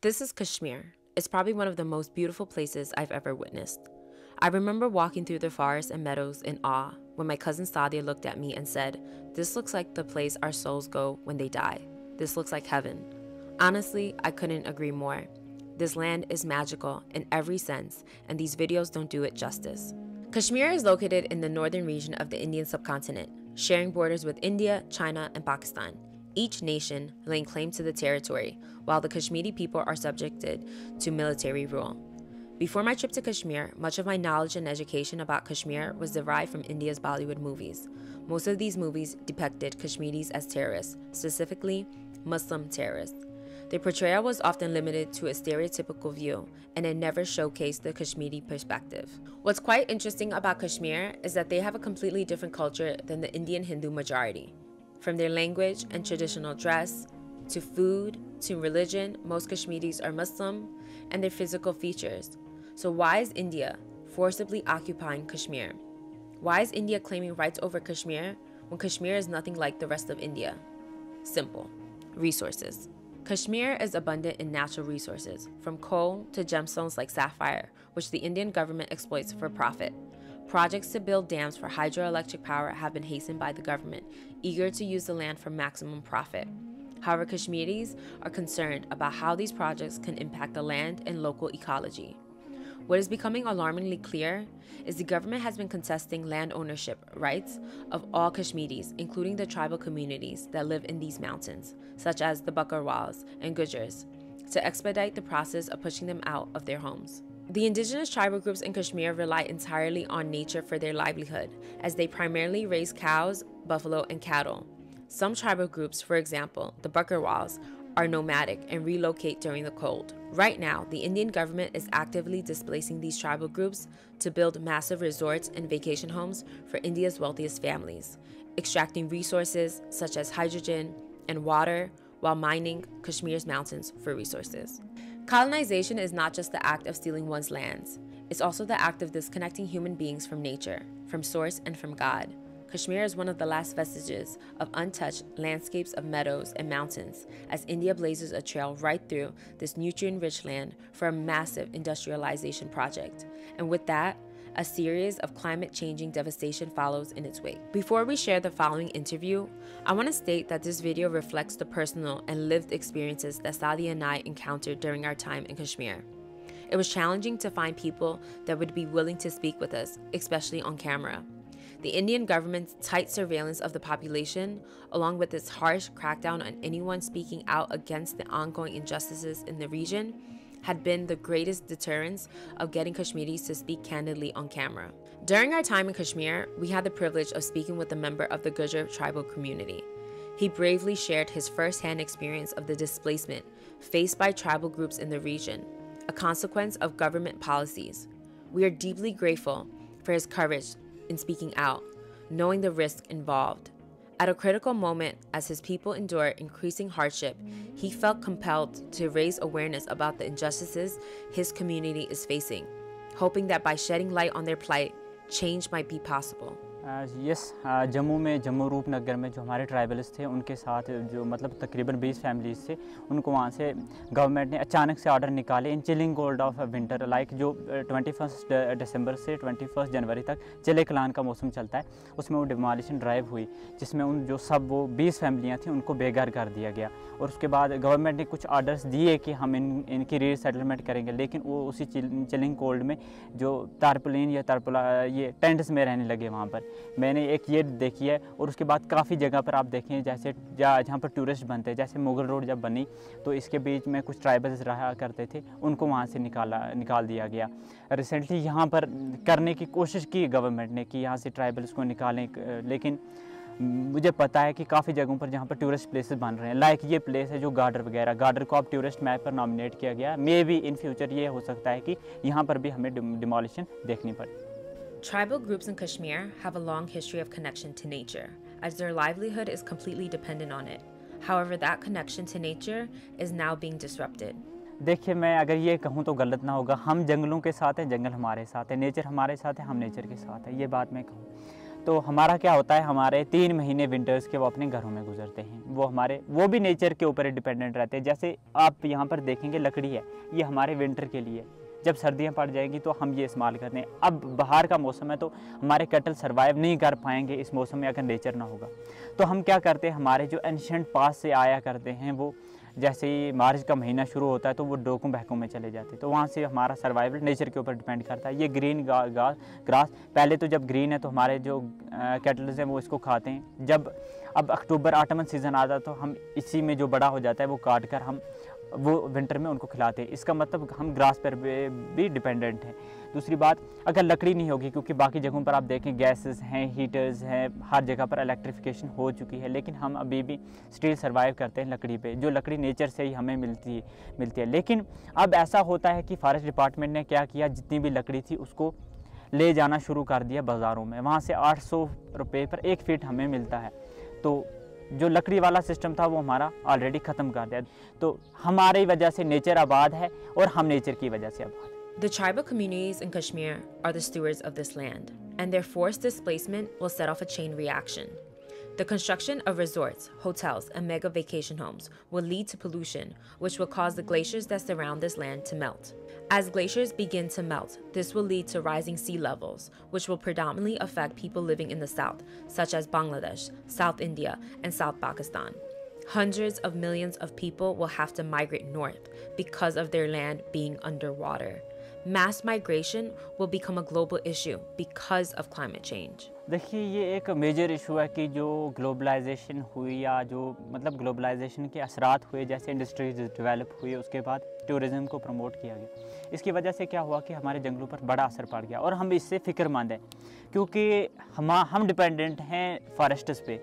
This is Kashmir. It's probably one of the most beautiful places I've ever witnessed. I remember walking through the forests and meadows in awe when my cousin Sadia looked at me and said, "This looks like the place our souls go when they die. This looks like heaven." Honestly, I couldn't agree more. This land is magical in every sense, and these videos don't do it justice. Kashmir is located in the northern region of the Indian subcontinent, sharing borders with India, China, and Pakistan, each nation laying claim to the territory, while the Kashmiri people are subjected to military rule. Before my trip to Kashmir, much of my knowledge and education about Kashmir was derived from India's Bollywood movies. Most of these movies depicted Kashmiris as terrorists, specifically Muslim terrorists. Their portrayal was often limited to a stereotypical view, and it never showcased the Kashmiri perspective. What's quite interesting about Kashmir is that they have a completely different culture than the Indian Hindu majority. From their language and traditional dress, to food, to religion, most Kashmiris are Muslim, and their physical features. So why is India forcibly occupying Kashmir? Why is India claiming rights over Kashmir when Kashmir is nothing like the rest of India? Simple. Resources. Kashmir is abundant in natural resources, from coal to gemstones like sapphire, which the Indian government exploits for profit. Projects to build dams for hydroelectric power have been hastened by the government, eager to use the land for maximum profit. However, Kashmiris are concerned about how these projects can impact the land and local ecology. What is becoming alarmingly clear is the government has been contesting land ownership rights of all Kashmiris, including the tribal communities that live in these mountains, such as the Bakarwals and Gujars, to expedite the process of pushing them out of their homes. The indigenous tribal groups in Kashmir rely entirely on nature for their livelihood, as they primarily raise cows, buffalo, and cattle. Some tribal groups, for example, the Bakarwals, are nomadic and relocate during the cold. Right now, the Indian government is actively displacing these tribal groups to build massive resorts and vacation homes for India's wealthiest families, extracting resources such as hydrogen and water while mining Kashmir's mountains for resources. Colonization is not just the act of stealing one's lands, it's also the act of disconnecting human beings from nature, from source, and from God. Kashmir is one of the last vestiges of untouched landscapes of meadows and mountains, as India blazes a trail right through this nutrient-rich land for a massive industrialization project. And with that, a series of climate-changing devastation follows in its wake. Before we share the following interview, I want to state that this video reflects the personal and lived experiences that Sadia and I encountered during our time in Kashmir. It was challenging to find people that would be willing to speak with us, especially on camera. The Indian government's tight surveillance of the population, along with its harsh crackdown on anyone speaking out against the ongoing injustices in the region, had been the greatest deterrence of getting Kashmiris to speak candidly on camera. During our time in Kashmir, we had the privilege of speaking with a member of the Gujar tribal community. He bravely shared his first-hand experience of the displacement faced by tribal groups in the region, a consequence of government policies. We are deeply grateful for his courage in speaking out, knowing the risk involved. At a critical moment, as his people endure increasing hardship, he felt compelled to raise awareness about the injustices his community is facing, hoping that by shedding light on their plight, change might be possible. Jammu में जम्मू रूपनगर में जो हमारे tribals थे उनके साथ जो मतलब तकरीबन 20 फैमिलीज़ थे उनको वहाँ से गवर्नमेंट ने अचानक से ऑर्डर निकाले in chilling cold of winter like जो 21 दिसंबर से 21 जनवरी तक चिले कलान का मौसम चलता है उसमें वो डिमोलिशन ड्राइव हुई जिसमें उन जो सब वो 20 फैमिलियाँ थी उनको बेघर कर दिया गया और उसके बाद गवर्नमेंट ने कुछ ऑर्डर्स दिए कि हम इनकी रीसेटलमेंट करेंगे लेकिन वो उसी चिलिंग कोल्ड में जो तारपुलिन या तारपुला ये टेंट्स में रहने लगे वहाँ पर। मैंने एक ये देखी है और उसके बाद काफ़ी जगह पर आप देखें जैसे जहाँ पर टूरिस्ट बनते हैं जैसे मुगल रोड जब बनी तो इसके बीच में कुछ ट्राइबल्स रहा करते थे उनको वहाँ से निकाल दिया गया। रिसेंटली यहाँ पर करने की कोशिश की गवर्नमेंट ने कि यहाँ से ट्राइबल्स को निकालें लेकिन मुझे पता है कि काफ़ी जगहों पर जहाँ पर टूरिस्ट प्लेसेस बन रहे हैं लाइक ये प्लेस है जो गार्डर वगैरह गार्डर को अब टूरिस्ट मैप पर नॉमिनेट किया गया मे बी इन फ्यूचर ये हो सकता है कि यहाँ पर भी हमें डिमोलिशन देखनी पड़े। Tribal groups in Kashmir have a long history of connection to nature, as their livelihood is completely dependent on it. However, that connection to nature is now being disrupted. देखिए मैं अगर ये कहूँ तो गलत ना होगा हम जंगलों के साथ हैं जंगल हमारे साथ है नेचर हमारे साथ है हम नेचर के साथ है ये बात मैं कहूँ तो हमारा क्या होता है, हमारे 3 महीने विंटर्स के वो अपने घरों में गुजरते हैं। वो भी नेचर के ऊपर डिपेंडेंट रहते हैं। जैसे आप यहाँ पर देखेंगे लकड़ी है, ये हमारे विंटर के लिए, जब सर्दियाँ पड़ जाएंगी तो हम ये इस्तेमाल करते हैं। अब बाहर का मौसम है तो हमारे कैटल सर्वाइव नहीं कर पाएंगे इस मौसम में अगर नेचर ना होगा। तो हम क्या करते हैं, हमारे जो एंशिएंट पास से आया करते हैं, वो जैसे ही मार्च का महीना शुरू होता है तो वो डोकू बहकों में चले जाते हैं। तो वहाँ से हमारा सर्वाइवल नेचर के ऊपर डिपेंड करता है। ये ग्रीन ग्रास पहले तो जब ग्रीन है तो हमारे जो कैटल्स हैं वो इसको खाते हैं। जब अब अक्टूबर ऑटमन सीज़न आता है तो हम इसी में जो बड़ा हो जाता है वो काट कर हम वो विंटर में उनको खिलाते हैं। इसका मतलब हम ग्रास पर भी डिपेंडेंट हैं। दूसरी बात, अगर लकड़ी नहीं होगी, क्योंकि बाकी जगहों पर आप देखें गैसेस हैं, हीटर्स हैं, हर जगह पर इलेक्ट्रिफिकेशन हो चुकी है, लेकिन हम अभी भी स्टिल सर्वाइव करते हैं लकड़ी पे, जो लकड़ी नेचर से ही हमें मिलती है। लेकिन अब ऐसा होता है कि फॉरेस्ट डिपार्टमेंट ने क्या किया, जितनी भी लकड़ी थी उसको ले जाना शुरू कर दिया बाज़ारों में। वहाँ से 800 रुपये पर 1 फीट हमें मिलता है। तो जो लकड़ी वाला सिस्टम था वो हमारा ऑलरेडी ख़त्म कर दिया। तो हमारी वजह से नेचर आबाद है और हम नेचर की वजह से आबाद। The tribal communities in Kashmir are the stewards of this land, and their forced displacement will set off a chain reaction. The construction of resorts, hotels, and mega vacation homes will lead to pollution, which will cause the glaciers that surround this land to melt. As glaciers begin to melt, this will lead to rising sea levels, which will predominantly affect people living in the south, such as Bangladesh, South India, and South Pakistan. Hundreds of millions of people will have to migrate north because of their land being underwater. Mass migration will become a global issue because of climate change. देखिए, ये एक major issue है कि जो globalisation हुई या जो मतलब ग्लोबलाइजेशन के असरात हुए, जैसे इंडस्ट्रीज डेवलप हुई, उसके बाद टूरिज़्म को प्रमोट किया गया। इसकी वजह से क्या हुआ कि हमारे जंगलों पर बड़ा असर पड़ गया और हम इससे फ़िक्रमंद हैं, क्योंकि हम डिपेंडेंट हैं फॉरेस्ट्स पे।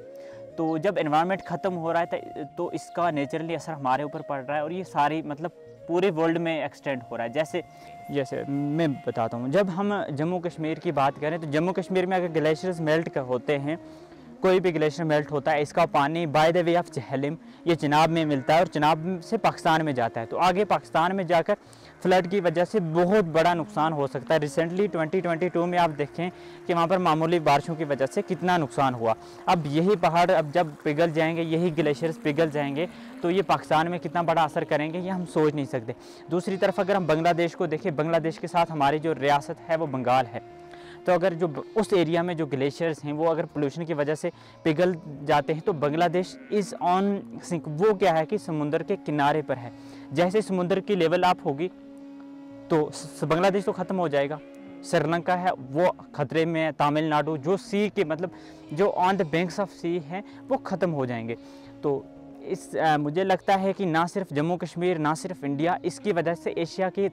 तो जब एनवायरनमेंट ख़त्म हो रहा है तो इसका नेचुरली असर हमारे ऊपर पड़ रहा है और ये सारी मतलब पूरे वर्ल्ड में एक्सटेंड हो रहा है। जैसे मैं बताता हूँ, जब हम जम्मू कश्मीर की बात करें तो जम्मू कश्मीर में अगर ग्लेशियर्स मेल्ट होते हैं, कोई भी ग्लेशियर मेल्ट होता है, इसका पानी बाय द वे ऑफ चहलम ये चिनाब में मिलता है और चिनाब से पाकिस्तान में जाता है। तो आगे पाकिस्तान में जाकर फ्लड की वजह से बहुत बड़ा नुकसान हो सकता है। रिसेंटली 2022 में आप देखें कि वहाँ पर मामूली बारिशों की वजह से कितना नुकसान हुआ। अब यही पहाड़ अब जब पिघल जाएंगे, यही ग्लेशियर्स पिघल जाएंगे तो ये पाकिस्तान में कितना बड़ा असर करेंगे ये हम सोच नहीं सकते। दूसरी तरफ अगर हम बांग्लादेश को देखें, बांग्लादेश के साथ हमारी जो रियासत है वो बंगाल है। तो अगर जो उस एरिया में जो ग्लेशियर्स हैं वो अगर पोल्यूशन की वजह से पिघल जाते हैं तो बांग्लादेश इज़ ऑन सिंक। वो क्या है कि समुंदर के किनारे पर है। जैसे समुंदर की लेवल अप होगी तो बांग्लादेश तो ख़त्म हो जाएगा। श्रीलंका है वो ख़तरे में है, तमिलनाडु जो सी के मतलब जो ऑन द बैंक्स ऑफ सी हैं वो ख़त्म हो जाएंगे। तो मुझे लगता है कि ना सिर्फ जम्मू कश्मीर, ना सिर्फ इंडिया, इसकी वजह से एशिया की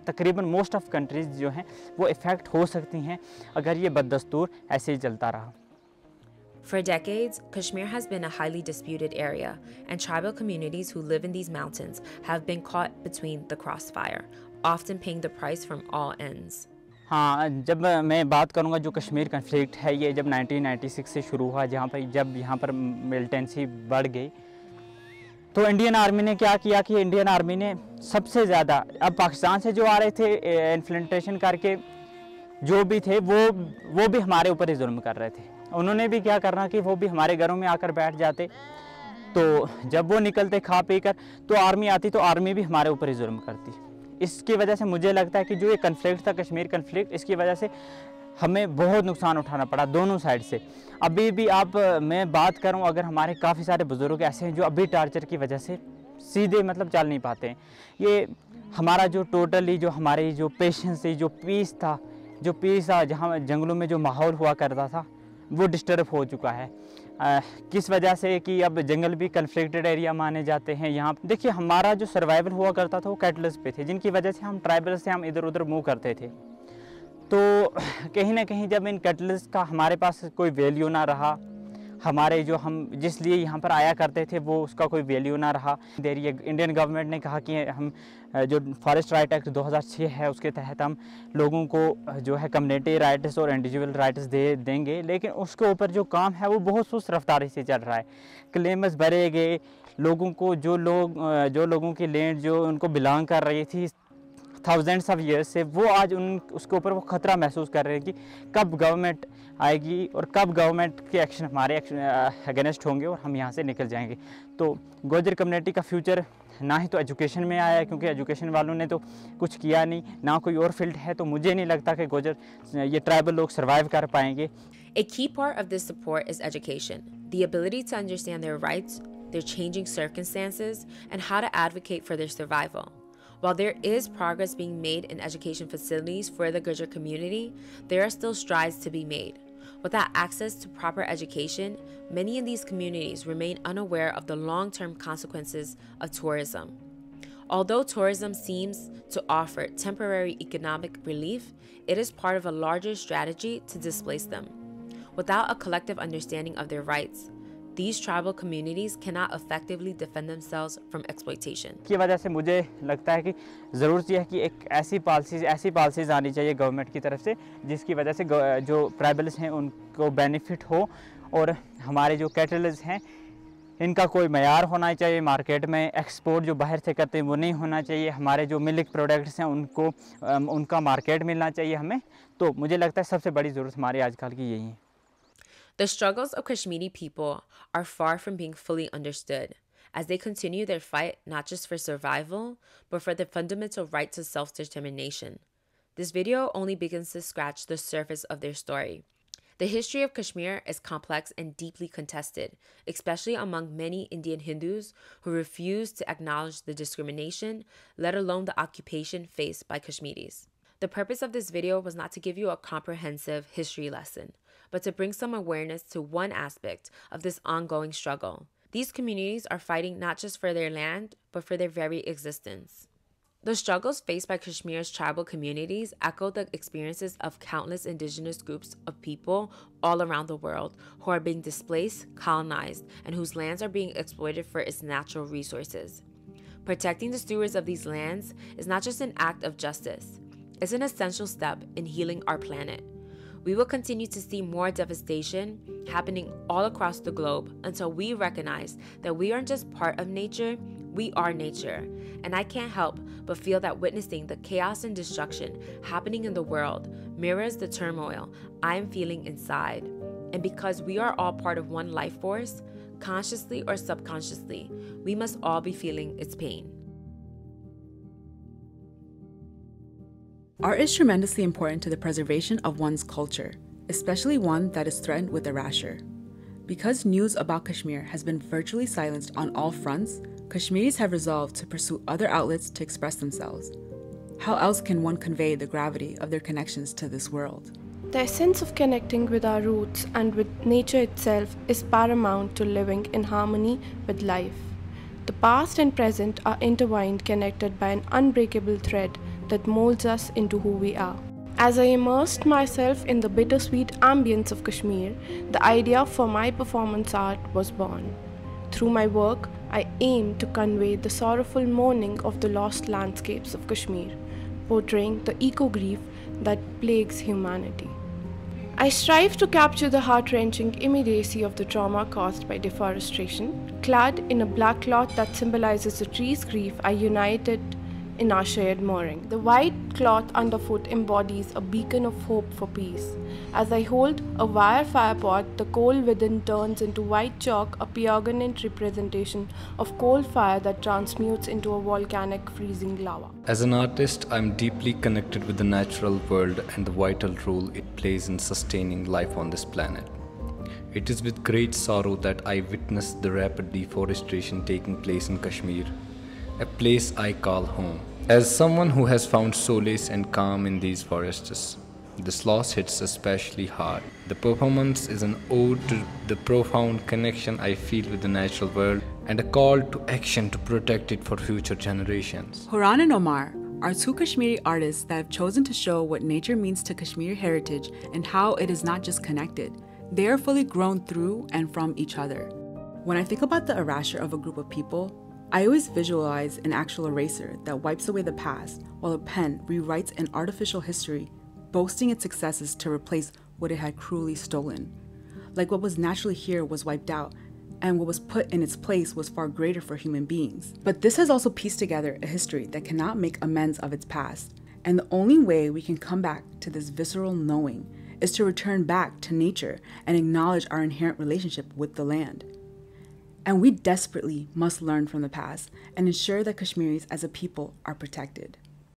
तकरीबन मोस्ट ऑफ कंट्रीज़ जो हैं वो इफ़ेक्ट हो सकती हैं अगर ये बददस्तूर ऐसे ही चलता रहा। For decades, Kashmir has been a highly disputed area, and tribal communities who live in these mountains have been caught between the crossfire, often paying the price from all ends. हाँ, जब मैं बात करूँगा जो कश्मीर कन्फ्लिक्ट है, ये जब 1996 से शुरू हुआ, जब यहाँ पर मिलिटेंसी बढ़ गई तो इंडियन आर्मी ने क्या किया कि इंडियन आर्मी ने सबसे ज़्यादा अब पाकिस्तान से जो आ रहे थे इन्फ्लेंटेशन करके जो भी थे वो भी हमारे ऊपर ही जुल्म कर रहे थे। उन्होंने भी क्या करना कि वो भी हमारे घरों में आकर बैठ जाते। तो जब वो निकलते खा पी कर तो आर्मी आती तो आर्मी भी हमारे ऊपर ही जुल्म करती। इसकी वजह से मुझे लगता है कि जो ये कन्फ्लिक्ट था कश्मीर कन्फ्लिक्ट, इसकी वजह से हमें बहुत नुकसान उठाना पड़ा दोनों साइड से। अभी भी मैं बात करूं, अगर हमारे काफ़ी सारे बुज़ुर्ग ऐसे हैं जो अभी टार्चर की वजह से सीधे मतलब चल नहीं पाते हैं। ये हमारा जो टोटली जो हमारी जो पेशेंस थी, जो पीस था जहाँ जंगलों में जो माहौल हुआ करता था वो डिस्टर्ब हो चुका है। किस वजह से कि अब जंगल भी कन्फ्लिक्टेड एरिया माने जाते हैं। यहाँ देखिए हमारा जो सर्वाइवल हुआ करता था वो कैटल्स पे थे, जिनकी वजह से हम ट्राइबल से हम इधर उधर मूव करते थे। तो कहीं ना कहीं जब इन कैटल्स का हमारे पास कोई वैल्यू ना रहा, हमारे जो हम जिस लिए यहाँ पर आया करते थे वो उसका कोई वैल्यू ना रहा। इंडियन गवर्नमेंट ने कहा कि हम जो फॉरेस्ट राइट एक्ट 2006 है उसके तहत हम लोगों को जो है कम्युनिटी राइट्स और इंडिविजुअल राइट्स देंगे, लेकिन उसके ऊपर जो काम है वो बहुत सुस्त रफ्तारी से चल रहा है। क्लेम्स भरे गए लोगों को, जो लोगों की लैंड जो उनको बिलोंग कर रही थी थाउजेंड्स ऑफ ईयर्स से, वो आज उसके ऊपर वो ख़तरा महसूस कर रहे हैं कि कब गवर्नमेंट आएगी और कब गवर्नमेंट के एक्शन हमारे अगेंस्ट होंगे और हम यहाँ से निकल जाएंगे। तो गोजर कम्युनिटी का फ्यूचर ना ही तो एजुकेशन में आया है, क्योंकि एजुकेशन वालों ने तो कुछ किया नहीं, ना कोई और फील्ड है, तो मुझे नहीं लगता कि गोजर ये ट्राइबल लोग सर्वाइव कर पाएंगे। A key part of this support is education, the ability to understand their rights, their changing circumstances, and how to advocate for their survival. While there is progress being made in education facilities for the Gujjar community, there are still strides to be made. Without access to proper education, many in these communities remain unaware of the long-term consequences of tourism. Although tourism seems to offer temporary economic relief, it is part of a larger strategy to displace them. Without a collective understanding of their rights, these tribal communities cannot effectively defend themselves from exploitation. की वजह से मुझे लगता है कि ज़रूरत यह है कि एक ऐसी पॉलिसीज़ आनी चाहिए गवर्नमेंट की तरफ से, जिसकी वजह से जो ट्राइबल्स हैं उनको बेनिफिट हो, और हमारे जो कैटल्स हैं इनका कोई मयार होना चाहिए मार्केट में। एक्सपोर्ट जो बाहर से करते हैं वो नहीं होना चाहिए। हमारे जो मिल्क प्रोडक्ट्स हैं उनका मार्केट मिलना चाहिए हमें। तो मुझे लगता है सबसे बड़ी ज़रूरत हमारी आजकल की यही है। The struggles of Kashmiri people are far from being fully understood, as they continue their fight not just for survival, but for the fundamental right to self-determination. This video only begins to scratch the surface of their story. The history of Kashmir is complex and deeply contested, especially among many Indian Hindus who refuse to acknowledge the discrimination, let alone the occupation faced by Kashmiris. The purpose of this video was not to give you a comprehensive history lesson, but to bring some awareness to one aspect of this ongoing struggle. These communities are fighting not just for their land, but for their very existence. The struggles faced by Kashmir's tribal communities echo the experiences of countless indigenous groups of people all around the world who are being displaced, colonized, and whose lands are being exploited for its natural resources. Protecting the stewards of these lands is not just an act of justice, it's an essential step in healing our planet. We will continue to see more devastation happening all across the globe until we recognize that we aren't just part of nature, we are nature. And I can't help but feel that witnessing the chaos and destruction happening in the world mirrors the turmoil I'm feeling inside. And because we are all part of one life force, consciously or subconsciously, we must all be feeling its pain. Art is tremendously important to the preservation of one's culture, especially one that is threatened with erasure. Because news about Kashmir has been virtually silenced on all fronts, Kashmiris have resolved to pursue other outlets to express themselves. How else can one convey the gravity of their connections to this world? The essence of connecting with our roots and with nature itself is paramount to living in harmony with life. The past and present are intertwined, connected by an unbreakable thread that molds us into who we are. As I immersed myself in the bittersweet ambience of Kashmir, the idea for my performance art was born. Through my work, I aim to convey the sorrowful mourning of the lost landscapes of Kashmir, portraying the eco-grief that plagues humanity. I strive to capture the heart-wrenching immediacy of the trauma caused by deforestation. Clad in a black cloth that symbolizes the tree's grief, I united in our shared mourning. The white cloth underfoot embodies a beacon of hope for peace. As I hold a wire fire pot, the coal within turns into white chalk, a pregnant representation of coal fire that transmutes into a volcanic freezing lava. As an artist, I'm deeply connected with the natural world and the vital role it plays in sustaining life on this planet. It is with great sorrow that I witness the rapid deforestation taking place in Kashmir, a place I call home. As someone who has found solace and calm in these forests, this loss hits especially hard. The performance is an ode to the profound connection I feel with the natural world and a call to action to protect it for future generations. Horan and Omar are two Kashmiri artists that have chosen to show what nature means to Kashmiri heritage and how it is not just connected. They are fully grown through and from each other. When I think about the erasure of a group of people, I always visualize an actual eraser that wipes away the past while a pen rewrites an artificial history, boasting its successes to replace what it had cruelly stolen. Like what was naturally here was wiped out, and what was put in its place was far greater for human beings. But this has also pieced together a history that cannot make amends of its past, and the only way we can come back to this visceral knowing is to return back to nature and acknowledge our inherent relationship with the land. And we desperately must learn from the past and ensure that Kashmiris as a people are protected.